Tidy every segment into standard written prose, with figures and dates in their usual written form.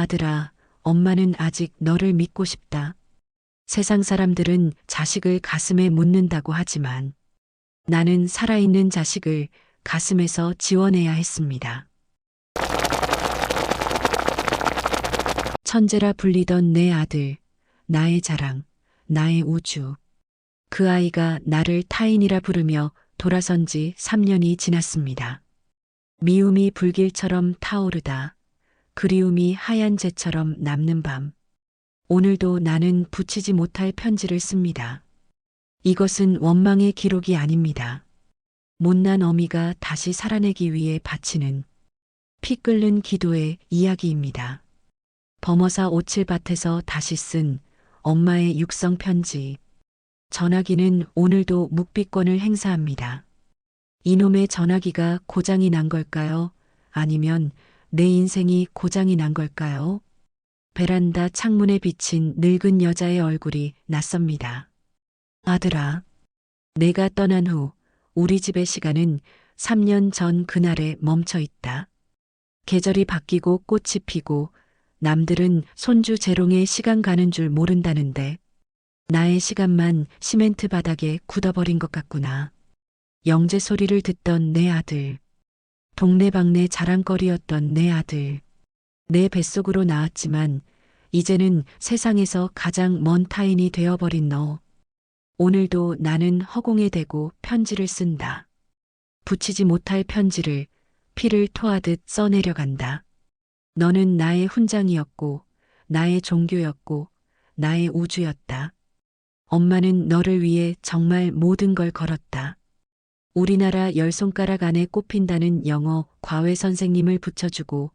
아들아, 엄마는 아직 너를 믿고 싶다. 세상 사람들은 자식을 가슴에 묻는다고 하지만 나는 살아있는 자식을 가슴에서 지워내야 했습니다. 천재라 불리던 내 아들, 나의 자랑, 나의 우주. 그 아이가 나를 타인이라 부르며 돌아선 지 3년이 지났습니다. 미움이 불길처럼 타오르다. 그리움이 하얀 재처럼 남는 밤. 오늘도 나는 붙이지 못할 편지를 씁니다. 이것은 원망의 기록이 아닙니다. 못난 어미가 다시 살아내기 위해 바치는 피 끓는 기도의 이야기입니다. 범어사 오칠밭에서 다시 쓴 엄마의 육성 편지. 전화기는 오늘도 묵비권을 행사합니다. 이놈의 전화기가 고장이 난 걸까요? 아니면 내 인생이 고장이 난 걸까요? 베란다 창문에 비친 늙은 여자의 얼굴이 낯섭니다. 아들아, 내가 떠난 후 우리 집의 시간은 3년 전 그날에 멈춰 있다. 계절이 바뀌고 꽃이 피고 남들은 손주 재롱에 시간 가는 줄 모른다는데 나의 시간만 시멘트 바닥에 굳어버린 것 같구나. 영재 소리를 듣던 내 아들, 동네방네 자랑거리였던 내 아들, 내 뱃속으로 나왔지만 이제는 세상에서 가장 먼 타인이 되어버린 너. 오늘도 나는 허공에 대고 편지를 쓴다. 붙이지 못할 편지를 피를 토하듯 써내려간다. 너는 나의 훈장이었고, 나의 종교였고, 나의 우주였다. 엄마는 너를 위해 정말 모든 걸 걸었다. 우리나라 10손가락 안에 꼽힌다는 영어 과외 선생님을 붙여주고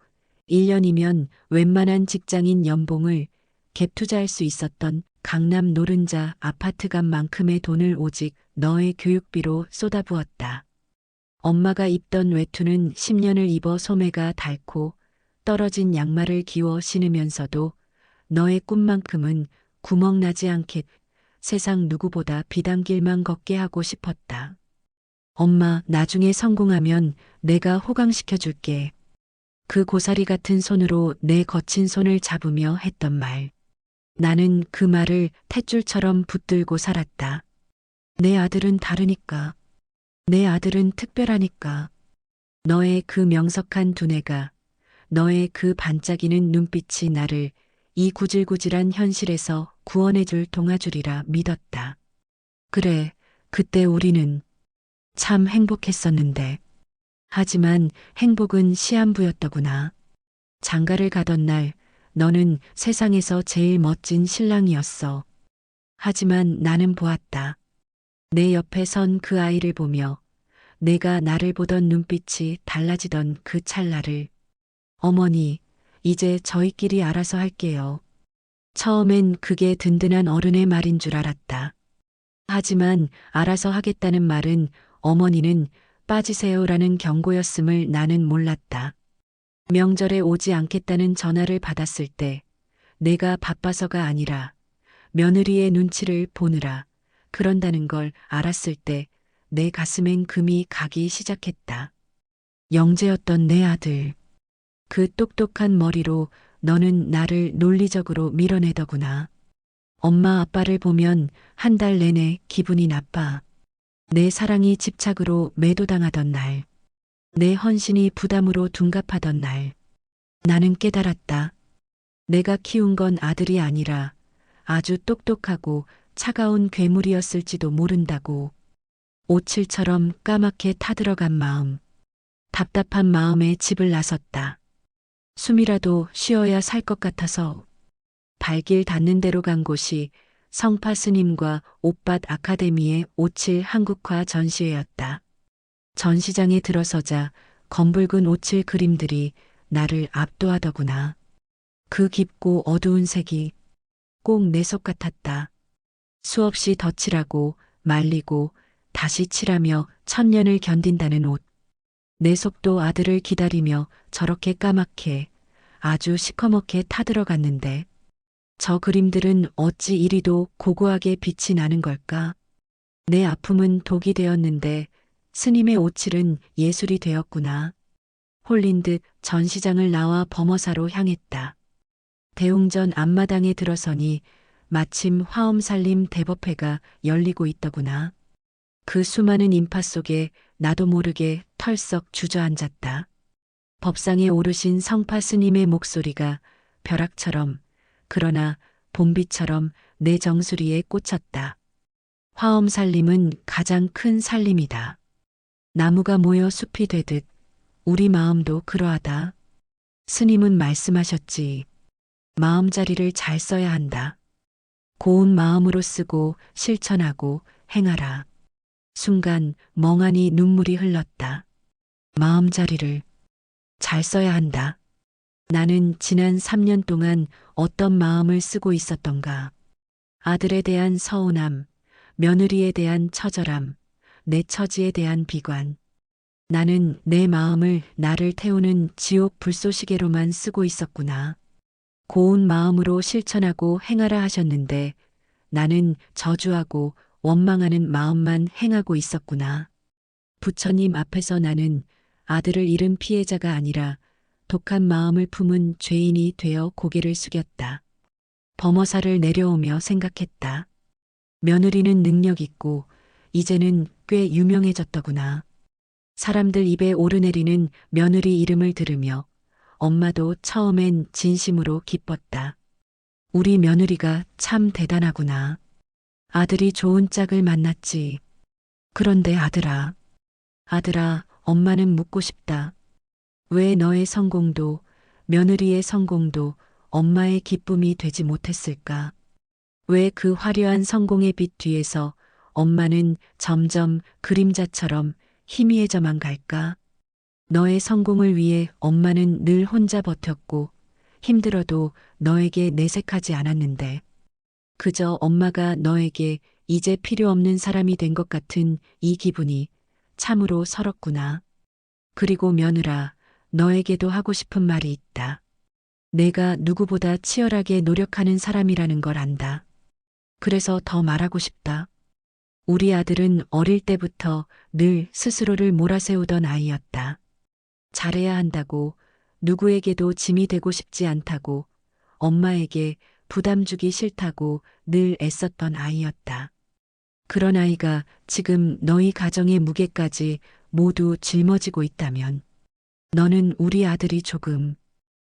1년이면 웬만한 직장인 연봉을 갭 투자할 수 있었던 강남 노른자 아파트값만큼의 돈을 오직 너의 교육비로 쏟아부었다. 엄마가 입던 외투는 10년을 입어 소매가 닳고 떨어진 양말을 기워 신으면서도 너의 꿈만큼은 구멍 나지 않게 세상 누구보다 비단길만 걷게 하고 싶었다. 엄마, 나중에 성공하면 내가 호강시켜 줄게. 그 고사리 같은 손으로 내 거친 손을 잡으며 했던 말. 나는 그 말을 탯줄처럼 붙들고 살았다. 내 아들은 다르니까. 내 아들은 특별하니까. 너의 그 명석한 두뇌가, 너의 그 반짝이는 눈빛이 나를 이 구질구질한 현실에서 구원해줄 동아줄이라 믿었다. 그래, 그때 우리는 참 행복했었는데. 하지만 행복은 시한부였더구나. 장가를 가던 날 너는 세상에서 제일 멋진 신랑이었어. 하지만 나는 보았다. 내 옆에 선 그 아이를 보며 내가 나를 보던 눈빛이 달라지던 그 찰나를. 어머니, 이제 저희끼리 알아서 할게요. 처음엔 그게 든든한 어른의 말인 줄 알았다. 하지만 알아서 하겠다는 말은 어머니는 빠지세요라는 경고였음을 나는 몰랐다. 명절에 오지 않겠다는 전화를 받았을 때 내가 바빠서가 아니라 며느리의 눈치를 보느라 그런다는 걸 알았을 때 내 가슴엔 금이 가기 시작했다. 영재였던 내 아들. 그 똑똑한 머리로 너는 나를 논리적으로 밀어내더구나. 엄마 아빠를 보면 한 달 내내 기분이 나빠. 내 사랑이 집착으로 매도당하던 날. 내 헌신이 부담으로 둔갑하던 날. 나는 깨달았다. 내가 키운 건 아들이 아니라 아주 똑똑하고 차가운 괴물이었을지도 모른다고. 오칠처럼 까맣게 타들어간 마음. 답답한 마음에 집을 나섰다. 숨이라도 쉬어야 살 것 같아서. 발길 닿는 대로 간 곳이 성파 스님과 옷밭 아카데미의 오칠 한국화 전시회였다. 전시장에 들어서자 검붉은 오칠 그림들이 나를 압도하더구나. 그 깊고 어두운 색이 꼭 내 속 같았다. 수없이 덧칠하고 말리고 다시 칠하며 1000년을 견딘다는 옷. 내 속도 아들을 기다리며 저렇게 까맣게 아주 시커멓게 타들어갔는데 저 그림들은 어찌 이리도 고고하게 빛이 나는 걸까? 내 아픔은 독이 되었는데 스님의 오칠은 예술이 되었구나. 홀린 듯 전시장을 나와 범어사로 향했다. 대웅전 앞마당에 들어서니 마침 화엄살림 대법회가 열리고 있더구나. 그 수많은 인파 속에 나도 모르게 털썩 주저앉았다. 법상에 오르신 성파 스님의 목소리가 벼락처럼, 그러나 봄비처럼 내 정수리에 꽂혔다. 화엄살림은 가장 큰 살림이다. 나무가 모여 숲이 되듯 우리 마음도 그러하다. 스님은 말씀하셨지. 마음자리를 잘 써야 한다. 고운 마음으로 쓰고 실천하고 행하라. 순간 멍하니 눈물이 흘렀다. 마음자리를 잘 써야 한다. 나는 지난 3년 동안 어떤 마음을 쓰고 있었던가. 아들에 대한 서운함, 며느리에 대한 처절함, 내 처지에 대한 비관. 나는 내 마음을 나를 태우는 지옥 불쏘시개로만 쓰고 있었구나. 고운 마음으로 실천하고 행하라 하셨는데 나는 저주하고 원망하는 마음만 행하고 있었구나. 부처님 앞에서 나는 아들을 잃은 피해자가 아니라 독한 마음을 품은 죄인이 되어 고개를 숙였다. 범어사를 내려오며 생각했다. 며느리는 능력 있고 이제는 꽤 유명해졌더구나. 사람들 입에 오르내리는 며느리 이름을 들으며 엄마도 처음엔 진심으로 기뻤다. 우리 며느리가 참 대단하구나. 아들이 좋은 짝을 만났지. 그런데 아들아, 엄마는 묻고 싶다. 왜 너의 성공도, 며느리의 성공도 엄마의 기쁨이 되지 못했을까? 왜 그 화려한 성공의 빛 뒤에서 엄마는 점점 그림자처럼 희미해져만 갈까? 너의 성공을 위해 엄마는 늘 혼자 버텼고 힘들어도 너에게 내색하지 않았는데 그저 엄마가 너에게 이제 필요 없는 사람이 된 것 같은 이 기분이 참으로 서럽구나. 그리고 며느라, 너에게도 하고 싶은 말이 있다. 내가 누구보다 치열하게 노력하는 사람이라는 걸 안다. 그래서 더 말하고 싶다. 우리 아들은 어릴 때부터 늘 스스로를 몰아세우던 아이였다. 잘해야 한다고, 누구에게도 짐이 되고 싶지 않다고, 엄마에게 부담 주기 싫다고 늘 애썼던 아이였다. 그런 아이가 지금 너희 가정의 무게까지 모두 짊어지고 있다면 너는 우리 아들이 조금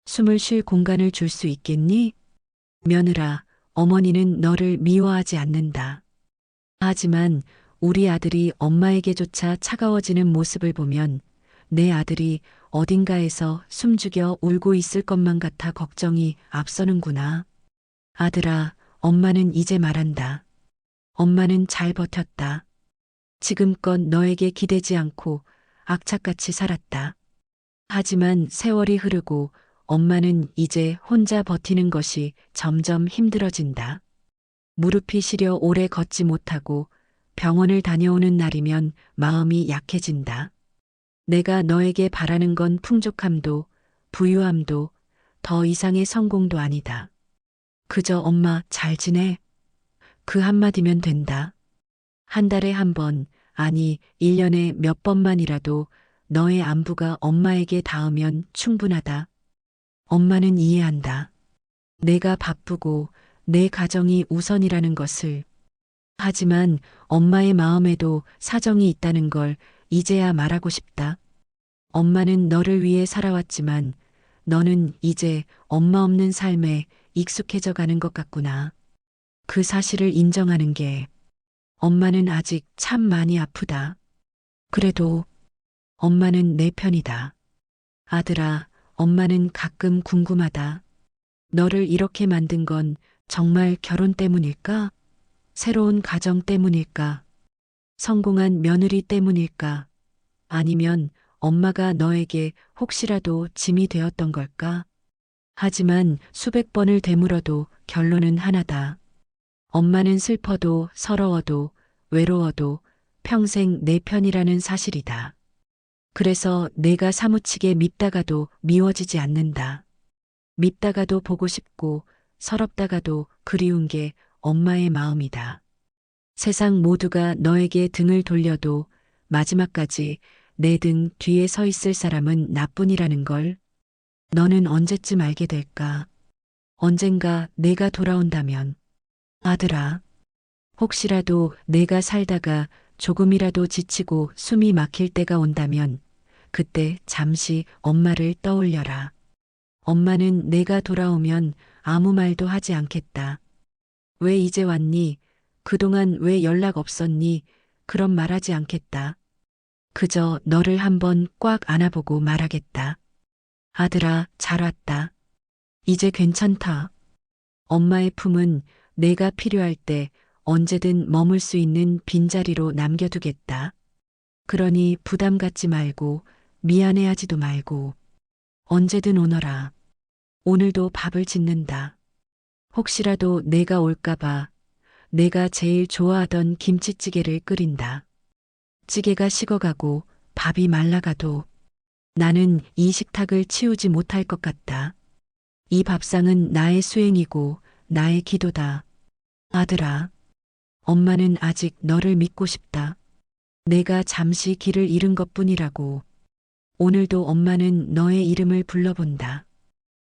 숨을 쉴 공간을 줄 수 있겠니? 며느라, 어머니는 너를 미워하지 않는다. 하지만 우리 아들이 엄마에게조차 차가워지는 모습을 보면 내 아들이 어딘가에서 숨죽여 울고 있을 것만 같아 걱정이 앞서는구나. 아들아, 엄마는 이제 말한다. 엄마는 잘 버텼다. 지금껏 너에게 기대지 않고 악착같이 살았다. 하지만 세월이 흐르고 엄마는 이제 혼자 버티는 것이 점점 힘들어진다. 무릎이 시려 오래 걷지 못하고 병원을 다녀오는 날이면 마음이 약해진다. 내가 너에게 바라는 건 풍족함도 부유함도 더 이상의 성공도 아니다. 그저 엄마 잘 지내? 그 한마디면 된다. 한 달에 한 번, 아니 1년에 몇 번만이라도 너의 안부가 엄마에게 닿으면 충분하다. 엄마는 이해한다. 내가 바쁘고 내 가정이 우선이라는 것을. 하지만 엄마의 마음에도 사정이 있다는 걸 이제야 말하고 싶다. 엄마는 너를 위해 살아왔지만 너는 이제 엄마 없는 삶에 익숙해져 가는 것 같구나. 그 사실을 인정하는 게 엄마는 아직 참 많이 아프다. 그래도 엄마는 내 편이다. 아들아, 엄마는 가끔 궁금하다. 너를 이렇게 만든 건 정말 결혼 때문일까? 새로운 가정 때문일까? 성공한 며느리 때문일까? 아니면 엄마가 너에게 혹시라도 짐이 되었던 걸까? 하지만 수백 번을 되물어도 결론은 하나다. 엄마는 슬퍼도 서러워도 외로워도 평생 내 편이라는 사실이다. 그래서 내가 사무치게 밉다가도 미워지지 않는다. 밉다가도 보고 싶고 서럽다가도 그리운 게 엄마의 마음이다. 세상 모두가 너에게 등을 돌려도 마지막까지 내 등 뒤에 서 있을 사람은 나뿐이라는 걸 너는 언제쯤 알게 될까? 언젠가 내가 돌아온다면. 아들아, 혹시라도 내가 살다가 조금이라도 지치고 숨이 막힐 때가 온다면 그때 잠시 엄마를 떠올려라. 엄마는 내가 돌아오면 아무 말도 하지 않겠다. 왜 이제 왔니? 그동안 왜 연락 없었니? 그런 말하지 않겠다. 그저 너를 한번 꽉 안아보고 말하겠다. 아들아, 잘 왔다. 이제 괜찮다. 엄마의 품은 내가 필요할 때 언제든 머물 수 있는 빈자리로 남겨두겠다. 그러니 부담 갖지 말고 미안해하지도 말고 언제든 오너라. 오늘도 밥을 짓는다. 혹시라도 내가 올까봐 내가 제일 좋아하던 김치찌개를 끓인다. 찌개가 식어가고 밥이 말라가도 나는 이 식탁을 치우지 못할 것 같다. 이 밥상은 나의 수행이고 나의 기도다. 아들아, 엄마는 아직 너를 믿고 싶다. 내가 잠시 길을 잃은 것뿐이라고. 오늘도 엄마는 너의 이름을 불러본다.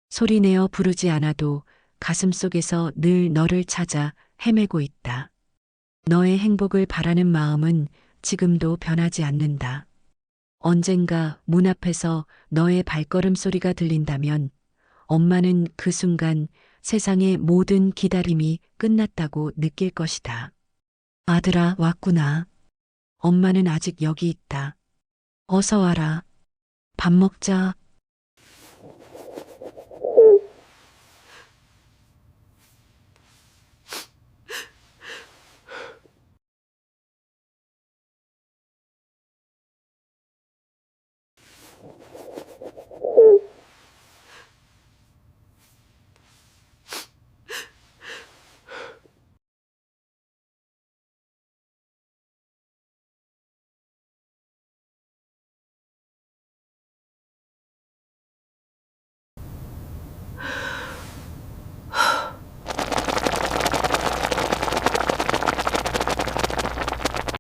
소리내어 부르지 않아도 가슴속에서 늘 너를 찾아 헤매고 있다. 너의 행복을 바라는 마음은 지금도 변하지 않는다. 언젠가 문 앞에서 너의 발걸음 소리가 들린다면 엄마는 그 순간 세상의 모든 기다림이 끝났다고 느낄 것이다. 아들아, 왔구나. 엄마는 아직 여기 있다. 어서 와라. 밥 먹자.